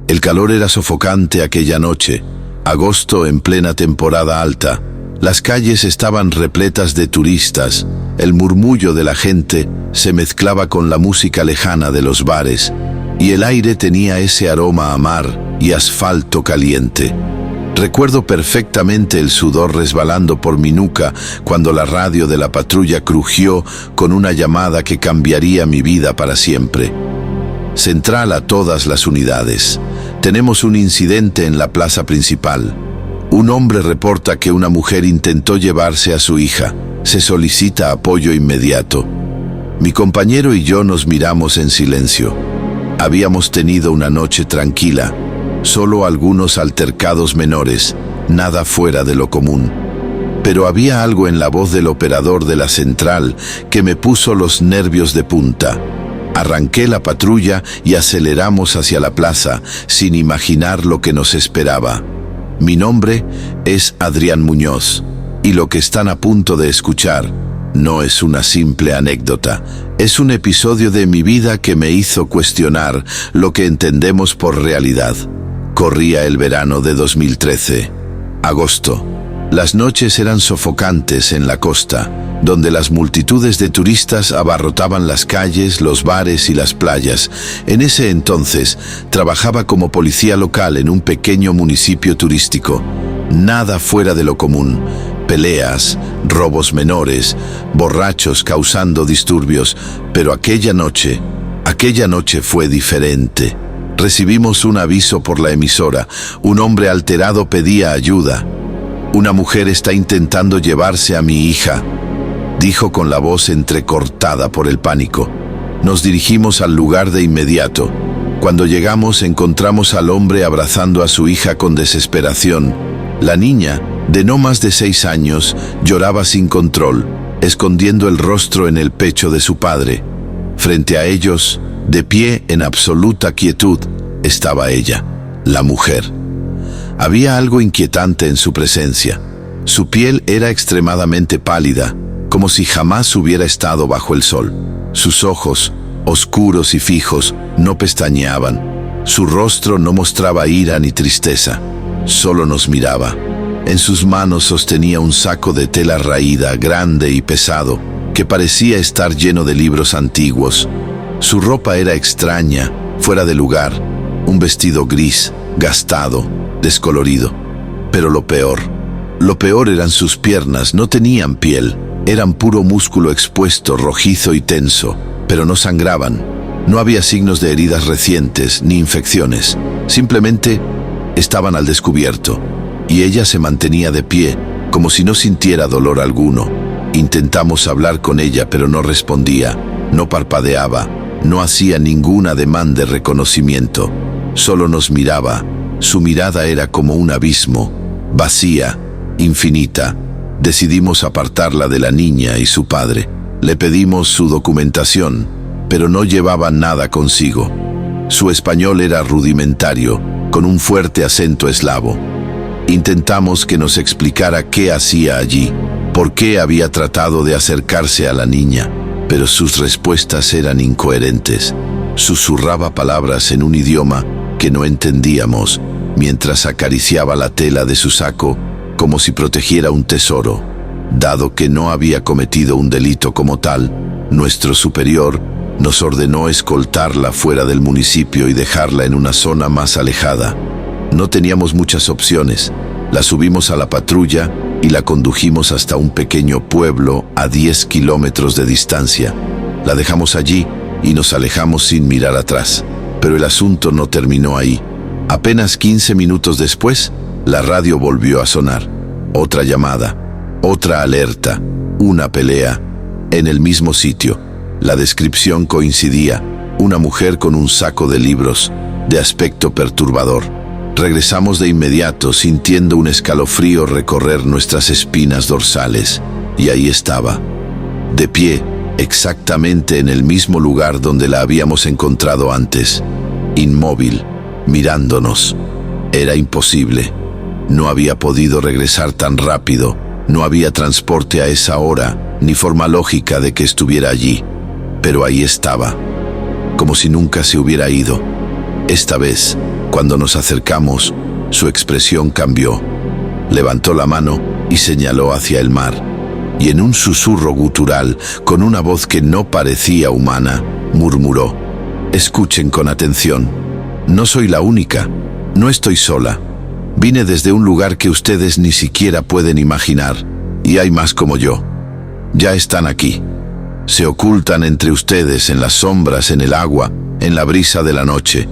El calor era sofocante aquella noche, agosto en plena temporada alta. Las calles estaban repletas de turistas, el murmullo de la gente se mezclaba con la música lejana de los bares, y el aire tenía ese aroma a mar y asfalto caliente. Recuerdo perfectamente el sudor resbalando por mi nuca cuando la radio de la patrulla crujió con una llamada que cambiaría mi vida para siempre. Central a todas las unidades. Tenemos un incidente en la plaza principal. Un hombre reporta que una mujer intentó llevarse a su hija. Se solicita apoyo inmediato. Mi compañero y yo nos miramos en silencio. Habíamos tenido una noche tranquila. Solo algunos altercados menores, nada fuera de lo común. Pero había algo en la voz del operador de la central que me puso los nervios de punta. Arranqué la patrulla y aceleramos hacia la plaza, sin imaginar lo que nos esperaba. Mi nombre es Adrián Muñoz, y lo que están a punto de escuchar no es una simple anécdota. Es un episodio de mi vida que me hizo cuestionar lo que entendemos por realidad. Corría el verano de 2013. Agosto. Las noches eran sofocantes en la costa, donde las multitudes de turistas abarrotaban las calles, los bares y las playas. En ese entonces, trabajaba como policía local en un pequeño municipio turístico. Nada fuera de lo común. Peleas, robos menores, borrachos causando disturbios. Pero aquella noche fue diferente. Recibimos un aviso por la emisora. Un hombre alterado pedía ayuda. «Una mujer está intentando llevarse a mi hija», dijo con la voz entrecortada por el pánico. Nos dirigimos al lugar de inmediato. Cuando llegamos encontramos al hombre abrazando a su hija con desesperación. La niña, de no más de 6 años, lloraba sin control, escondiendo el rostro en el pecho de su padre. Frente a ellos, de pie en absoluta quietud, estaba ella, la mujer. Había algo inquietante en su presencia. Su piel era extremadamente pálida, como si jamás hubiera estado bajo el sol. Sus ojos, oscuros y fijos, no pestañeaban. Su rostro no mostraba ira ni tristeza, solo nos miraba. En sus manos sostenía un saco de tela raída, grande y pesado, que parecía estar lleno de libros antiguos. Su ropa era extraña, fuera de lugar, un vestido gris, gastado, descolorido. Pero lo peor eran sus piernas. No tenían piel, eran puro músculo expuesto, rojizo y tenso, pero no sangraban. No había signos de heridas recientes ni infecciones, simplemente estaban al descubierto, y ella se mantenía de pie, como si no sintiera dolor alguno. Intentamos hablar con ella, pero no respondía, no parpadeaba, no hacía ningún ademán de reconocimiento, solo nos miraba. Su mirada era como un abismo, vacía, infinita. Decidimos apartarla de la niña y su padre. Le pedimos su documentación, pero no llevaba nada consigo. Su español era rudimentario, con un fuerte acento eslavo. Intentamos que nos explicara qué hacía allí, por qué había tratado de acercarse a la niña, pero sus respuestas eran incoherentes. Susurraba palabras en un idioma que no entendíamos, mientras acariciaba la tela de su saco como si protegiera un tesoro. Dado que no había cometido un delito como tal, nuestro superior nos ordenó escoltarla fuera del municipio y dejarla en una zona más alejada. No teníamos muchas opciones. La subimos a la patrulla y la condujimos hasta un pequeño pueblo a 10 kilómetros de distancia. La dejamos allí y nos alejamos sin mirar atrás. Pero el asunto no terminó ahí. Apenas 15 minutos después, la radio volvió a sonar. Otra llamada, otra alerta, una pelea, en el mismo sitio. La descripción coincidía, una mujer con un saco de libros, de aspecto perturbador. Regresamos de inmediato, sintiendo un escalofrío recorrer nuestras espinas dorsales. Y ahí estaba, de pie, exactamente en el mismo lugar donde la habíamos encontrado antes, inmóvil, mirándonos. Era imposible. No había podido regresar tan rápido. No había transporte a esa hora, ni forma lógica de que estuviera allí. Pero ahí estaba, como si nunca se hubiera ido. Esta vez, Cuando nos acercamos, su expresión cambió. Levantó la mano y señaló hacia el mar. Y en un susurro gutural, con una voz que no parecía humana, murmuró: «Escuchen con atención. No soy la única. No estoy sola. Vine desde un lugar que ustedes ni siquiera pueden imaginar. Y hay más como yo. Ya están aquí. Se ocultan entre ustedes, en las sombras, en el agua, en la brisa de la noche.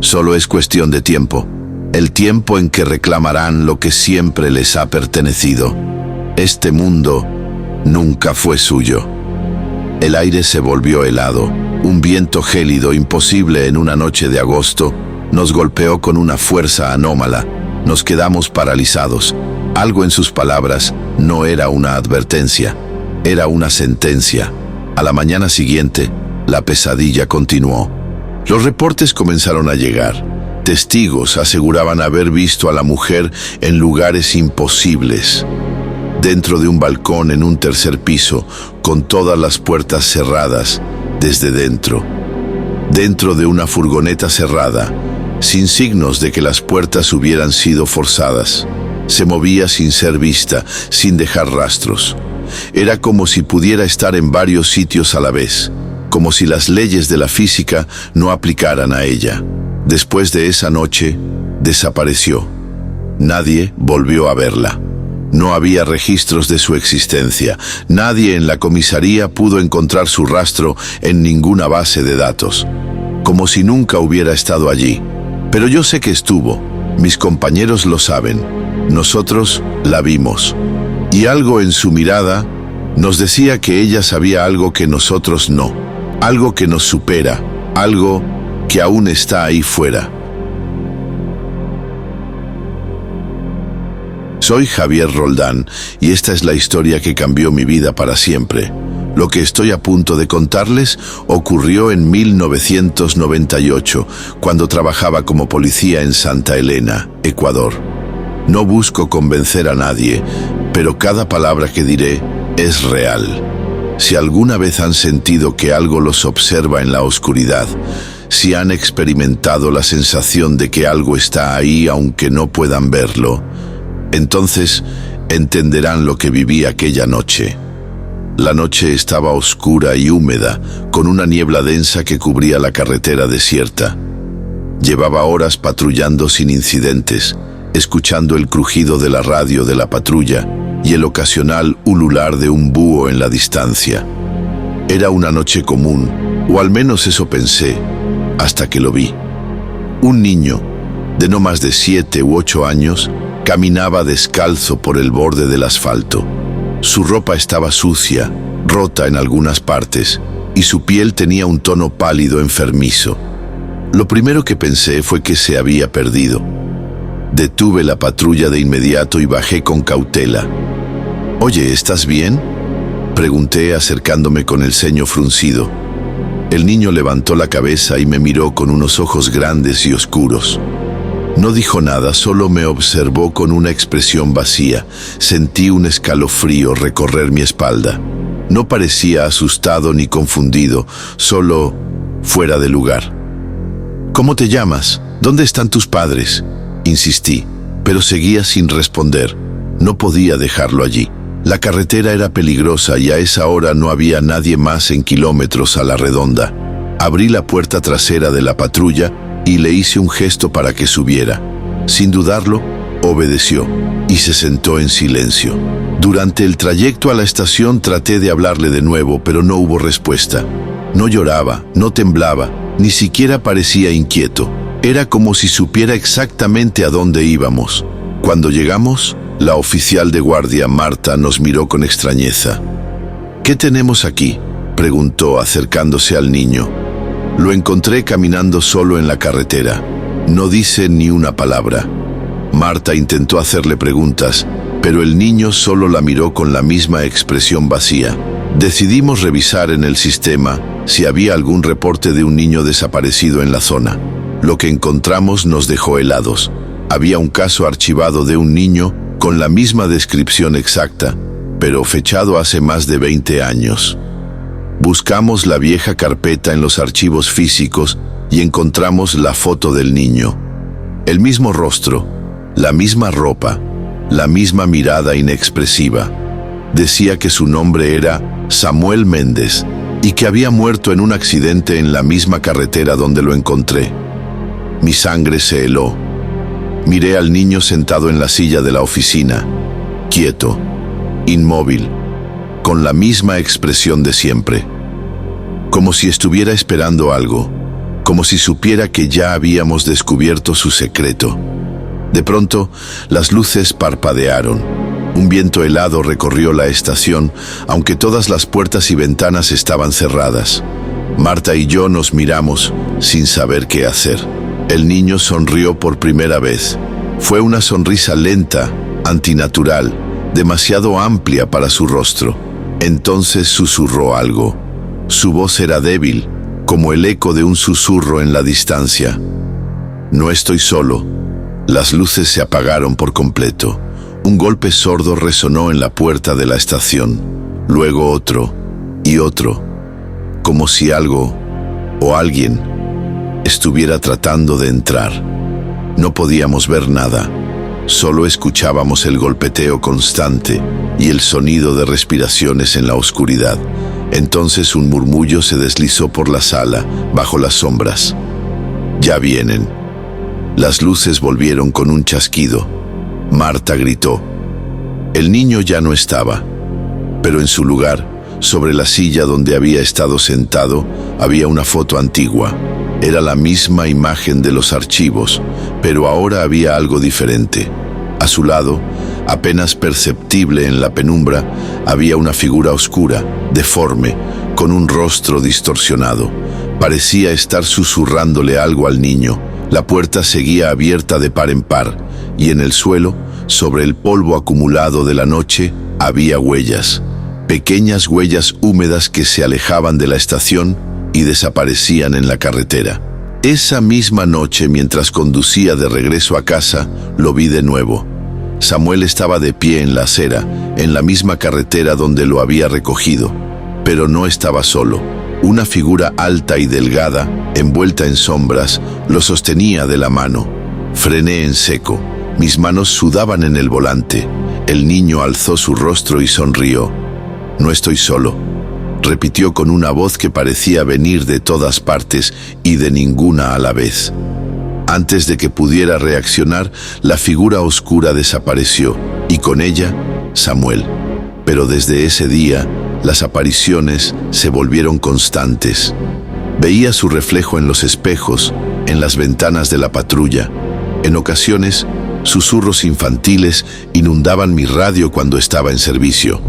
Solo es cuestión de tiempo. El tiempo en que reclamarán lo que siempre les ha pertenecido. Este mundo nunca fue suyo». El aire se volvió helado. Un viento gélido, imposible en una noche de agosto, nos golpeó con una fuerza anómala. Nos quedamos paralizados. Algo en sus palabras no era una advertencia, era una sentencia. A la mañana siguiente, la pesadilla continuó. Los reportes comenzaron a llegar. Testigos aseguraban haber visto a la mujer en lugares imposibles. Dentro de un balcón en un tercer piso, con todas las puertas cerradas desde dentro. Dentro de una furgoneta cerrada, sin signos de que las puertas hubieran sido forzadas. Se movía sin ser vista, sin dejar rastros. Era como si pudiera estar en varios sitios a la vez, como si las leyes de la física no aplicaran a ella. Después de esa noche, desapareció. Nadie volvió a verla. No había registros de su existencia. Nadie en la comisaría pudo encontrar su rastro en ninguna base de datos. Como si nunca hubiera estado allí. Pero yo sé que estuvo. Mis compañeros lo saben. Nosotros la vimos. Y algo en su mirada nos decía que ella sabía algo que nosotros no. Algo que nos supera. Algo que aún está ahí fuera. Soy Javier Roldán y esta es la historia que cambió mi vida para siempre. Lo que estoy a punto de contarles ocurrió en 1998, cuando trabajaba como policía en Santa Elena, Ecuador. No busco convencer a nadie, pero cada palabra que diré es real. Si alguna vez han sentido que algo los observa en la oscuridad, si han experimentado la sensación de que algo está ahí aunque no puedan verlo, entonces entenderán lo que viví aquella noche. La noche estaba oscura y húmeda, con una niebla densa que cubría la carretera desierta. Llevaba horas patrullando sin incidentes, escuchando el crujido de la radio de la patrulla y el ocasional ulular de un búho en la distancia. Era una noche común, o al menos eso pensé, hasta que lo vi. Un niño, de no más de 7 u 8 años, caminaba descalzo por el borde del asfalto. Su ropa estaba sucia, rota en algunas partes, y su piel tenía un tono pálido enfermizo. Lo primero que pensé fue que se había perdido. Detuve la patrulla de inmediato y bajé con cautela. «Oye, ¿estás bien?», pregunté acercándome con el ceño fruncido. El niño levantó la cabeza y me miró con unos ojos grandes y oscuros. No dijo nada, solo me observó con una expresión vacía. Sentí un escalofrío recorrer mi espalda. No parecía asustado ni confundido, solo fuera de lugar. «¿Cómo te llamas? ¿Dónde están tus padres?», insistí, pero seguía sin responder. No podía dejarlo allí. La carretera era peligrosa y a esa hora no había nadie más en kilómetros a la redonda. Abrí la puerta trasera de la patrulla y le hice un gesto para que subiera. Sin dudarlo, obedeció y se sentó en silencio. Durante el trayecto a la estación traté de hablarle de nuevo, pero no hubo respuesta. No lloraba, no temblaba, ni siquiera parecía inquieto. Era como si supiera exactamente a dónde íbamos. Cuando llegamos, la oficial de guardia, Marta, nos miró con extrañeza. «¿Qué tenemos aquí?», preguntó acercándose al niño. Lo encontré caminando solo en la carretera. No dice ni una palabra. Marta intentó hacerle preguntas, pero el niño solo la miró con la misma expresión vacía. Decidimos revisar en el sistema si había algún reporte de un niño desaparecido en la zona. Lo que encontramos nos dejó helados. Había un caso archivado de un niño con la misma descripción exacta, pero fechado hace más de 20 años. Buscamos la vieja carpeta en los archivos físicos y encontramos la foto del niño. El mismo rostro, la misma ropa, la misma mirada inexpresiva. Decía que su nombre era Samuel Méndez y que había muerto en un accidente en la misma carretera donde lo encontré. Mi sangre se heló. Miré al niño sentado en la silla de la oficina, quieto, inmóvil, con la misma expresión de siempre, como si estuviera esperando algo, como si supiera que ya habíamos descubierto su secreto. De pronto, las luces parpadearon. Un viento helado recorrió la estación, aunque todas las puertas y ventanas estaban cerradas. Marta y yo nos miramos sin saber qué hacer. El niño sonrió por primera vez. Fue una sonrisa lenta, antinatural, demasiado amplia para su rostro. Entonces susurró algo. Su voz era débil, como el eco de un susurro en la distancia. No estoy solo. Las luces se apagaron por completo. Un golpe sordo resonó en la puerta de la estación. Luego otro y otro, como si algo o alguien estuviera tratando de entrar. No podíamos ver nada. Solo escuchábamos el golpeteo constante y el sonido de respiraciones en la oscuridad. Entonces un murmullo se deslizó por la sala, bajo las sombras. «Ya vienen». Las luces volvieron con un chasquido. Marta gritó. El niño ya no estaba, pero en su lugar, sobre la silla donde había estado sentado, había una foto antigua. Era la misma imagen de los archivos, pero ahora había algo diferente. A su lado, apenas perceptible en la penumbra, había una figura oscura, deforme, con un rostro distorsionado. Parecía estar susurrándole algo al niño. La puerta seguía abierta de par en par, y en el suelo, sobre el polvo acumulado de la noche, había huellas. Pequeñas huellas húmedas que se alejaban de la estación y desaparecían en la carretera. Esa misma noche, mientras conducía de regreso a casa, lo vi de nuevo. Samuel estaba de pie en la acera, en la misma carretera donde lo había recogido, pero no estaba solo. Una figura alta y delgada, envuelta en sombras, lo sostenía de la mano. Frené en seco. Mis manos sudaban en el volante. El niño alzó su rostro y sonrió. «No estoy solo», repitió con una voz que parecía venir de todas partes y de ninguna a la vez. Antes de que pudiera reaccionar, la figura oscura desapareció, y con ella, Samuel. Pero desde ese día, las apariciones se volvieron constantes. Veía su reflejo en los espejos, en las ventanas de la patrulla. En ocasiones, susurros infantiles inundaban mi radio cuando estaba en servicio.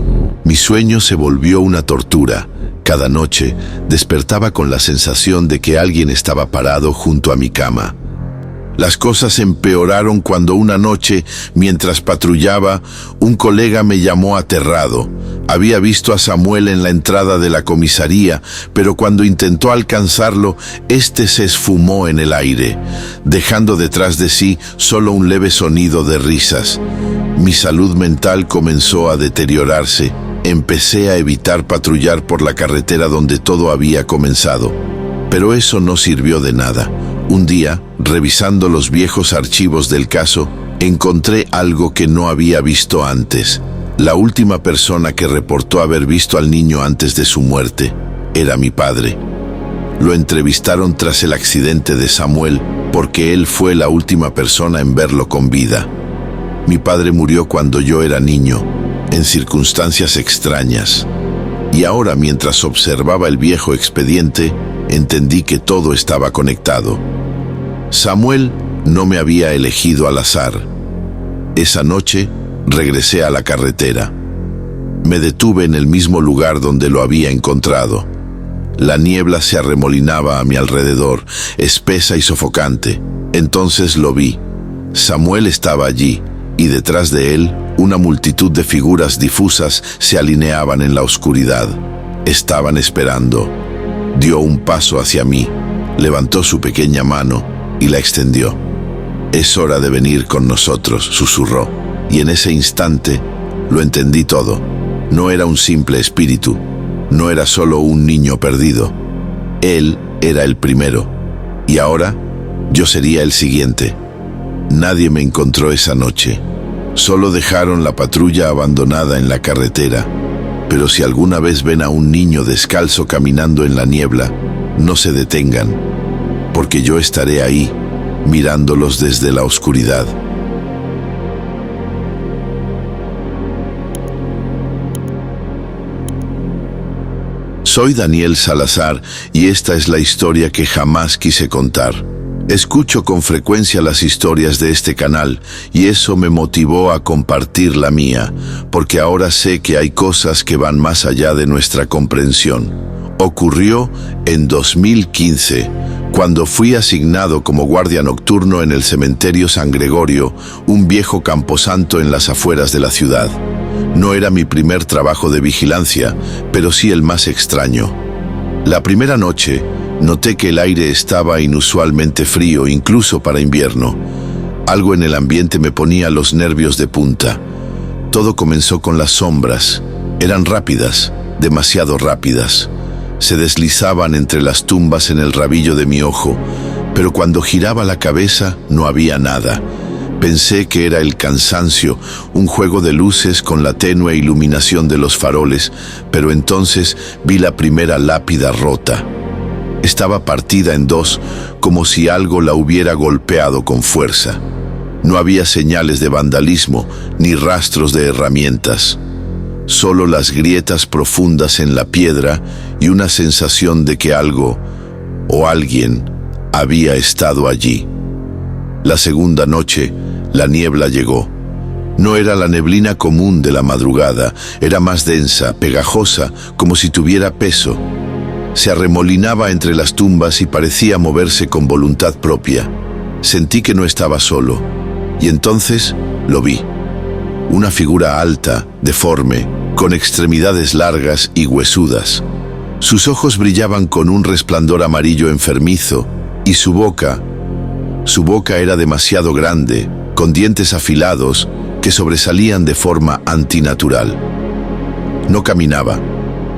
Mi sueño se volvió una tortura. Cada noche despertaba con la sensación de que alguien estaba parado junto a mi cama. Las cosas empeoraron cuando una noche, mientras patrullaba, un colega me llamó aterrado. Había visto a Samuel en la entrada de la comisaría, pero cuando intentó alcanzarlo, este se esfumó en el aire, dejando detrás de sí solo un leve sonido de risas. Mi salud mental comenzó a deteriorarse. Empecé a evitar patrullar por la carretera donde todo había comenzado. Pero eso no sirvió de nada. Un día, revisando los viejos archivos del caso, encontré algo que no había visto antes. La última persona que reportó haber visto al niño antes de su muerte era mi padre. Lo entrevistaron tras el accidente de Samuel, porque él fue la última persona en verlo con vida. Mi padre murió cuando yo era niño, en circunstancias extrañas. Y ahora, mientras observaba el viejo expediente, entendí que todo estaba conectado. Samuel no me había elegido al azar. Esa noche regresé a la carretera. Me detuve en el mismo lugar donde lo había encontrado. La niebla se arremolinaba a mi alrededor, espesa y sofocante. Entonces lo vi. Samuel estaba allí, y detrás de él, una multitud de figuras difusas se alineaban en la oscuridad. Estaban esperando. Dio un paso hacia mí, levantó su pequeña mano y la extendió. «Es hora de venir con nosotros», susurró, y en ese instante lo entendí todo. No era un simple espíritu, no era solo un niño perdido. Él era el primero, y ahora yo sería el siguiente. Nadie me encontró esa noche. Solo dejaron la patrulla abandonada en la carretera. Pero si alguna vez ven a un niño descalzo caminando en la niebla, no se detengan, porque yo estaré ahí, mirándolos desde la oscuridad. Soy Daniel Salazar y esta es la historia que jamás quise contar. Escucho con frecuencia las historias de este canal y eso me motivó a compartir la mía, porque ahora sé que hay cosas que van más allá de nuestra comprensión. Ocurrió en 2015, cuando fui asignado como guardia nocturno en el cementerio San Gregorio, un viejo camposanto en las afueras de la ciudad. No era mi primer trabajo de vigilancia, pero sí el más extraño. La primera noche, noté que el aire estaba inusualmente frío, incluso para invierno. Algo en el ambiente me ponía los nervios de punta. Todo comenzó con las sombras. Eran rápidas, demasiado rápidas. Se deslizaban entre las tumbas en el rabillo de mi ojo, pero cuando giraba la cabeza no había nada. Pensé que era el cansancio, un juego de luces con la tenue iluminación de los faroles, pero entonces vi la primera lápida rota. Estaba partida en dos, como si algo la hubiera golpeado con fuerza. No había señales de vandalismo, ni rastros de herramientas. Solo las grietas profundas en la piedra y una sensación de que algo o alguien había estado allí. La segunda noche, la niebla llegó. No era la neblina común de la madrugada, era más densa, pegajosa, como si tuviera peso. Se arremolinaba entre las tumbas y parecía moverse con voluntad propia. Sentí que no estaba solo, y entonces lo vi. Una figura alta, deforme, con extremidades largas y huesudas. Sus ojos brillaban con un resplandor amarillo enfermizo, y su boca era demasiado grande, con dientes afilados que sobresalían de forma antinatural. No caminaba.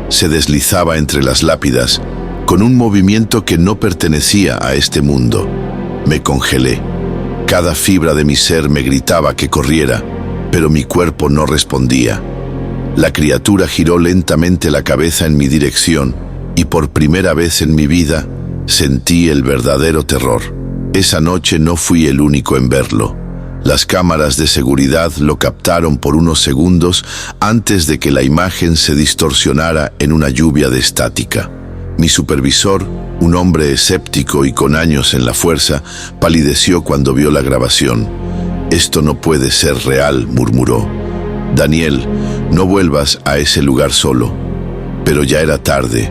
Se deslizaba entre las lápidas, con un movimiento que no pertenecía a este mundo. Me congelé. Cada fibra de mi ser me gritaba que corriera, pero mi cuerpo no respondía. La criatura giró lentamente la cabeza en mi dirección, y por primera vez en mi vida sentí el verdadero terror. Esa noche no fui el único en verlo. Las cámaras de seguridad lo captaron por unos segundos antes de que la imagen se distorsionara en una lluvia de estática. Mi supervisor, un hombre escéptico y con años en la fuerza, palideció cuando vio la grabación. «Esto no puede ser real», murmuró. «Daniel, no vuelvas a ese lugar solo». Pero ya era tarde.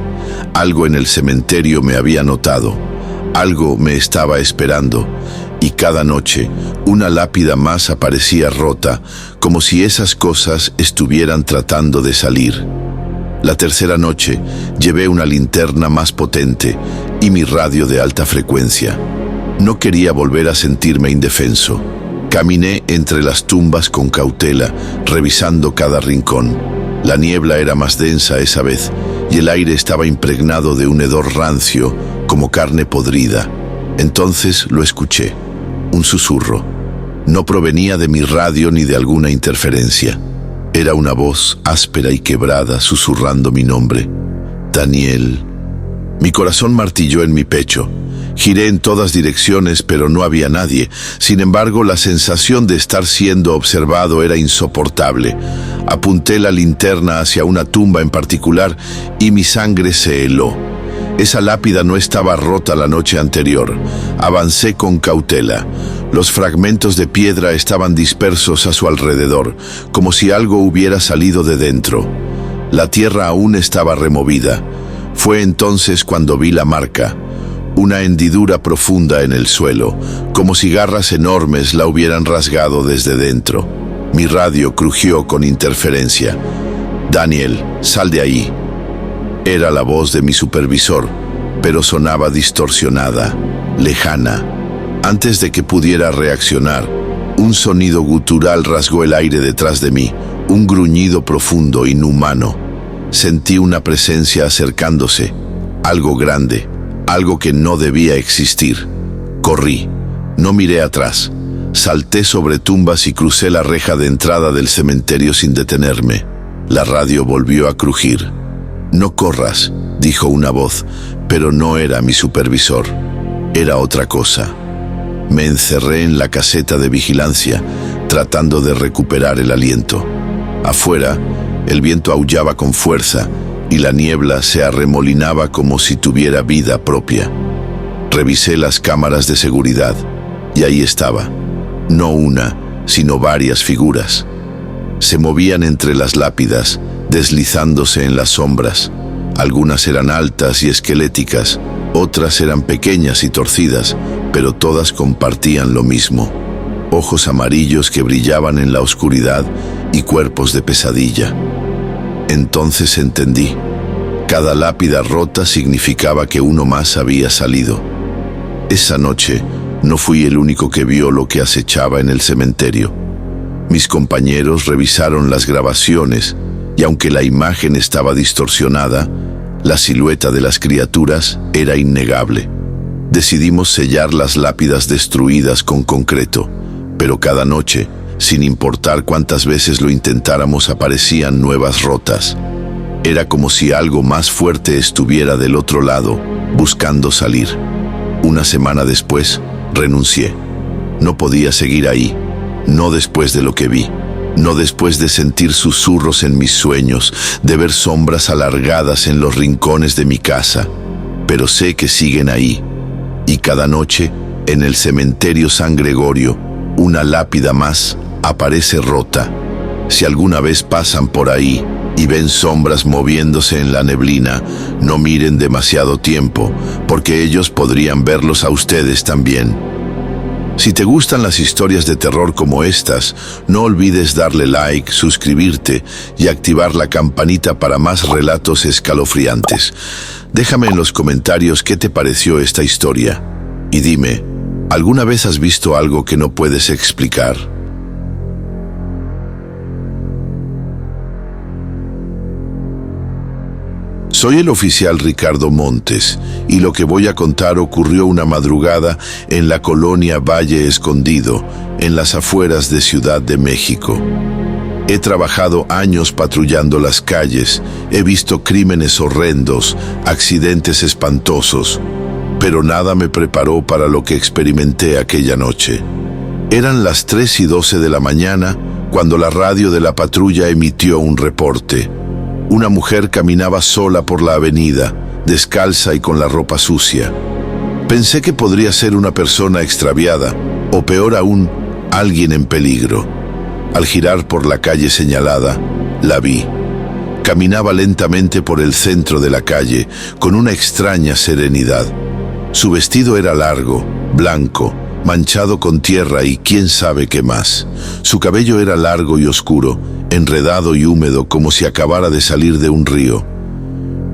Algo en el cementerio me había notado. Algo me estaba esperando. Y cada noche, una lápida más aparecía rota, como si esas cosas estuvieran tratando de salir. La tercera noche, llevé una linterna más potente y mi radio de alta frecuencia. No quería volver a sentirme indefenso. Caminé entre las tumbas con cautela, revisando cada rincón. La niebla era más densa esa vez, y el aire estaba impregnado de un hedor rancio, como carne podrida. Entonces lo escuché. Un susurro. No provenía de mi radio ni de alguna interferencia. Era una voz áspera y quebrada susurrando mi nombre. Daniel. Mi corazón martilló en mi pecho. Giré en todas direcciones, pero no había nadie. Sin embargo, la sensación de estar siendo observado era insoportable. Apunté la linterna hacia una tumba en particular y mi sangre se heló. Esa lápida no estaba rota la noche anterior. Avancé con cautela. Los fragmentos de piedra estaban dispersos a su alrededor, como si algo hubiera salido de dentro. La tierra aún estaba removida. Fue entonces cuando vi la marca. Una hendidura profunda en el suelo, como si garras enormes la hubieran rasgado desde dentro. Mi radio crujió con interferencia. «Daniel, sal de ahí». Era la voz de mi supervisor, pero sonaba distorsionada, lejana. Antes de que pudiera reaccionar, un sonido gutural rasgó el aire detrás de mí, un gruñido profundo, inhumano. Sentí una presencia acercándose, algo grande, algo que no debía existir. Corrí, no miré atrás. Salté sobre tumbas y crucé la reja de entrada del cementerio sin detenerme. La radio volvió a crujir. «No corras», dijo una voz, pero no era mi supervisor. Era otra cosa. Me encerré en la caseta de vigilancia, tratando de recuperar el aliento. Afuera, el viento aullaba con fuerza y la niebla se arremolinaba como si tuviera vida propia. Revisé las cámaras de seguridad y ahí estaba. No una, sino varias figuras. Se movían entre las lápidas, deslizándose en las sombras. Algunas eran altas y esqueléticas, otras eran pequeñas y torcidas, pero todas compartían lo mismo: ojos amarillos que brillaban en la oscuridad y cuerpos de pesadilla. Entonces entendí. Cada lápida rota significaba que uno más había salido. Esa noche no fui el único que vio lo que acechaba en el cementerio. Mis compañeros revisaron las grabaciones y aunque la imagen estaba distorsionada, la silueta de las criaturas era innegable. Decidimos sellar las lápidas destruidas con concreto, pero cada noche, sin importar cuántas veces lo intentáramos, aparecían nuevas rotas. Era como si algo más fuerte estuviera del otro lado, buscando salir. Una semana después, renuncié. No podía seguir ahí, no después de lo que vi. No después de sentir susurros en mis sueños, de ver sombras alargadas en los rincones de mi casa. Pero sé que siguen ahí. Y cada noche, en el cementerio San Gregorio, una lápida más aparece rota. Si alguna vez pasan por ahí y ven sombras moviéndose en la neblina, no miren demasiado tiempo, porque ellos podrían verlos a ustedes también. Si te gustan las historias de terror como estas, no olvides darle like, suscribirte y activar la campanita para más relatos escalofriantes. Déjame en los comentarios qué te pareció esta historia. Y dime, ¿alguna vez has visto algo que no puedes explicar? Soy el oficial Ricardo Montes y lo que voy a contar ocurrió una madrugada en la colonia Valle Escondido, en las afueras de Ciudad de México. He trabajado años patrullando las calles, he visto crímenes horrendos, accidentes espantosos, pero nada me preparó para lo que experimenté aquella noche. Eran las 3:12 de la mañana cuando la radio de la patrulla emitió un reporte. Una mujer caminaba sola por la avenida, descalza y con la ropa sucia. Pensé que podría ser una persona extraviada, o peor aún, alguien en peligro. Al girar por la calle señalada, la vi. Caminaba lentamente por el centro de la calle, con una extraña serenidad. Su vestido era largo, blanco, manchado con tierra y quién sabe qué más. Su cabello era largo y oscuro, enredado y húmedo como si acabara de salir de un río.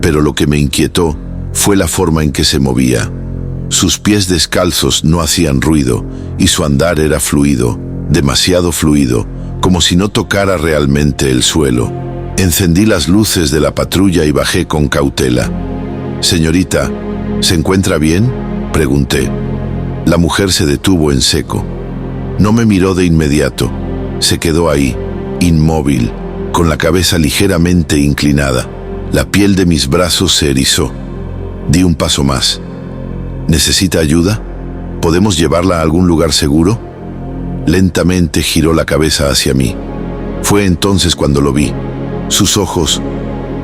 Pero lo que me inquietó fue la forma en que se movía. Sus pies descalzos no hacían ruido y su andar era fluido, demasiado fluido, como si no tocara realmente el suelo. Encendí las luces de la patrulla y bajé con cautela. «Señorita, ¿se encuentra bien?», pregunté. La mujer se detuvo en seco. No me miró de inmediato. Se quedó ahí, inmóvil, con la cabeza ligeramente inclinada. La piel de mis brazos se erizó. Di un paso más. «¿Necesita ayuda? ¿Podemos llevarla a algún lugar seguro?». Lentamente giró la cabeza hacia mí. Fue entonces cuando lo vi. Sus ojos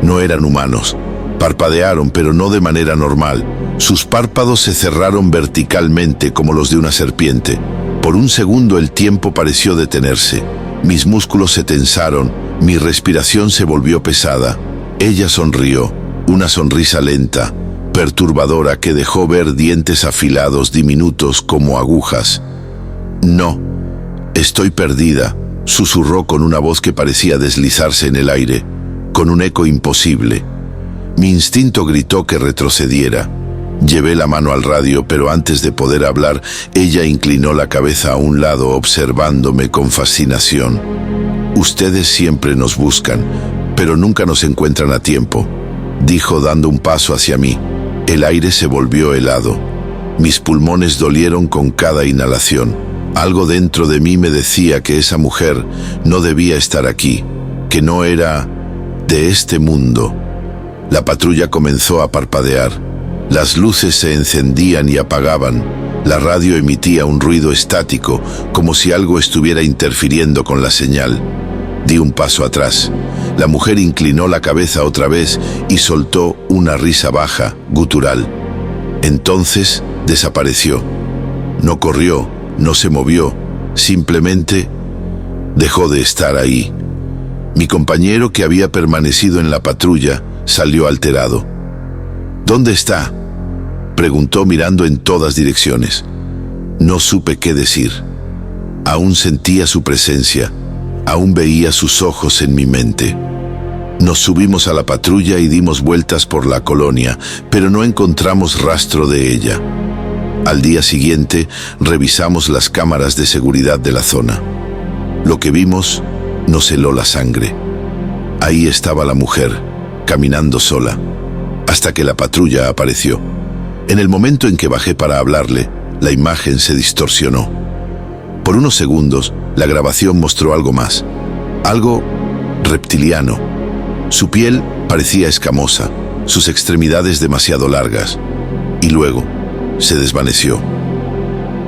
no eran humanos. Parpadearon, pero no de manera normal. Sus párpados se cerraron verticalmente como los de una serpiente. Por un segundo el tiempo pareció detenerse. Mis músculos se tensaron, mi respiración se volvió pesada. Ella sonrió, una sonrisa lenta, perturbadora que dejó ver dientes afilados diminutos como agujas. «No, estoy perdida», susurró con una voz que parecía deslizarse en el aire, con un eco imposible. Mi instinto gritó que retrocediera. Llevé la mano al radio, pero antes de poder hablar, ella inclinó la cabeza a un lado, observándome con fascinación. «Ustedes siempre nos buscan, pero nunca nos encuentran a tiempo», dijo dando un paso hacia mí. El aire se volvió helado. Mis pulmones dolieron con cada inhalación. Algo dentro de mí me decía que esa mujer no debía estar aquí, que no era de este mundo. La patrulla comenzó a parpadear. Las luces se encendían y apagaban. La radio emitía un ruido estático, como si algo estuviera interfiriendo con la señal. Di un paso atrás. La mujer inclinó la cabeza otra vez y soltó una risa baja, gutural. Entonces desapareció. No corrió, no se movió, simplemente dejó de estar ahí. Mi compañero, que había permanecido en la patrulla, salió alterado. ¿Dónde está?, preguntó mirando en todas direcciones. No supe qué decir. Aún sentía su presencia, aún veía sus ojos en mi mente. Nos subimos a la patrulla y dimos vueltas por la colonia, pero no encontramos rastro de ella. Al día siguiente, revisamos las cámaras de seguridad de la zona. Lo que vimos nos heló la sangre. Ahí estaba la mujer, caminando sola, hasta que la patrulla apareció. En el momento en que bajé para hablarle, la imagen se distorsionó. Por unos segundos, la grabación mostró algo más, algo reptiliano. Su piel parecía escamosa, sus extremidades demasiado largas, y luego se desvaneció.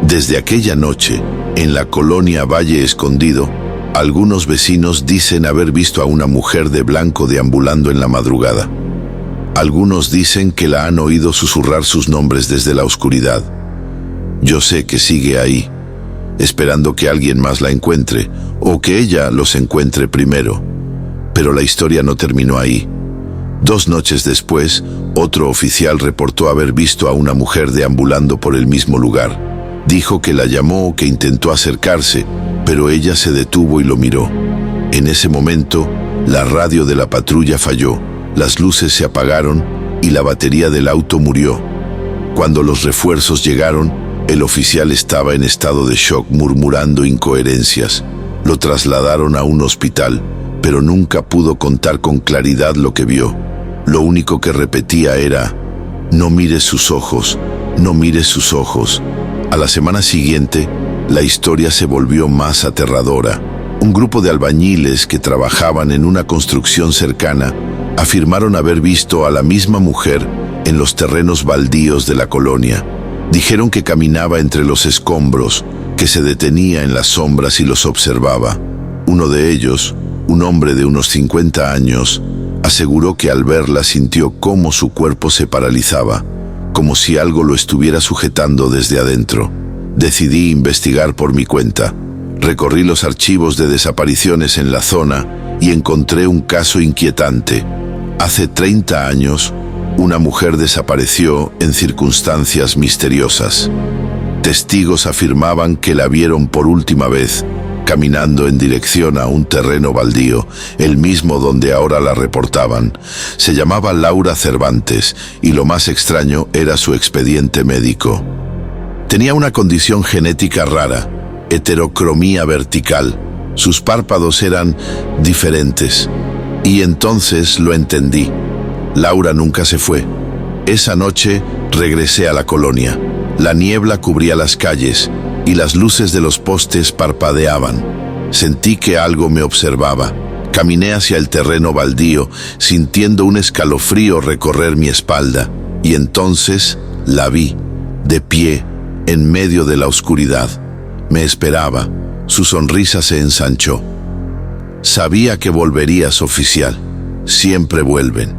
Desde aquella noche, en la colonia Valle Escondido, algunos vecinos dicen haber visto a una mujer de blanco deambulando en la madrugada. Algunos dicen que la han oído susurrar sus nombres desde la oscuridad. Yo sé que sigue ahí, esperando que alguien más la encuentre, o que ella los encuentre primero. Pero la historia no terminó ahí. 2 noches después, otro oficial reportó haber visto a una mujer deambulando por el mismo lugar. Dijo que la llamó o que intentó acercarse, pero ella se detuvo y lo miró. En ese momento, la radio de la patrulla falló, las luces se apagaron y la batería del auto murió. Cuando los refuerzos llegaron, el oficial estaba en estado de shock, murmurando incoherencias. Lo trasladaron a un hospital, pero nunca pudo contar con claridad lo que vio. Lo único que repetía era: no mires sus ojos, no mires sus ojos. A la semana siguiente, la historia se volvió más aterradora. Un grupo de albañiles que trabajaban en una construcción cercana afirmaron haber visto a la misma mujer en los terrenos baldíos de la colonia. Dijeron que caminaba entre los escombros, que se detenía en las sombras y los observaba. Uno de ellos, un hombre de unos 50 años, aseguró que al verla sintió cómo su cuerpo se paralizaba, como si algo lo estuviera sujetando desde adentro. Decidí investigar por mi cuenta. Recorrí los archivos de desapariciones en la zona y encontré un caso inquietante. Hace 30 años, una mujer desapareció en circunstancias misteriosas. Testigos afirmaban que la vieron por última vez caminando en dirección a un terreno baldío, el mismo donde ahora la reportaban. Se llamaba Laura Cervantes y lo más extraño era su expediente médico. Tenía una condición genética rara, heterocromía vertical. Sus párpados eran diferentes. Y entonces lo entendí. Laura nunca se fue. Esa noche regresé a la colonia. La niebla cubría las calles y las luces de los postes parpadeaban. Sentí que algo me observaba. Caminé hacia el terreno baldío, sintiendo un escalofrío recorrer mi espalda. Y entonces la vi, de pie, en medio de la oscuridad. Me esperaba. Su sonrisa se ensanchó. Sabía que volverías, oficial. Siempre vuelven.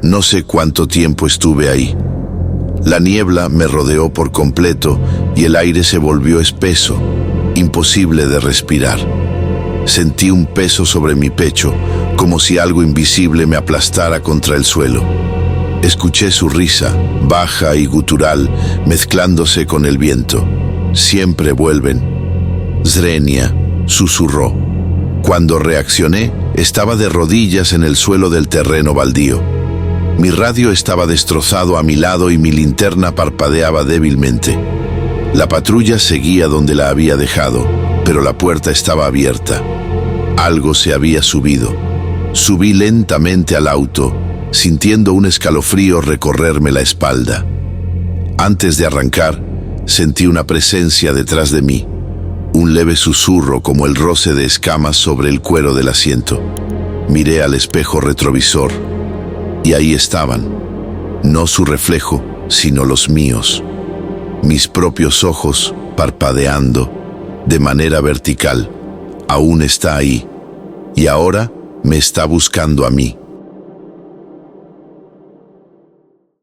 No sé cuánto tiempo estuve ahí. La niebla me rodeó por completo y el aire se volvió espeso, imposible de respirar. Sentí un peso sobre mi pecho, como si algo invisible me aplastara contra el suelo. Escuché su risa, baja y gutural, mezclándose con el viento. Siempre vuelven. Zrenia, susurró. Cuando reaccioné, estaba de rodillas en el suelo del terreno baldío. Mi radio estaba destrozado a mi lado y mi linterna parpadeaba débilmente. La patrulla seguía donde la había dejado, pero la puerta estaba abierta. Algo se había subido. Subí lentamente al auto, sintiendo un escalofrío recorrerme la espalda. Antes de arrancar, sentí una presencia detrás de mí. Un leve susurro como el roce de escamas sobre el cuero del asiento. Miré al espejo retrovisor y ahí estaban, no su reflejo, sino los míos. Mis propios ojos parpadeando de manera vertical. Aún está ahí y ahora me está buscando a mí.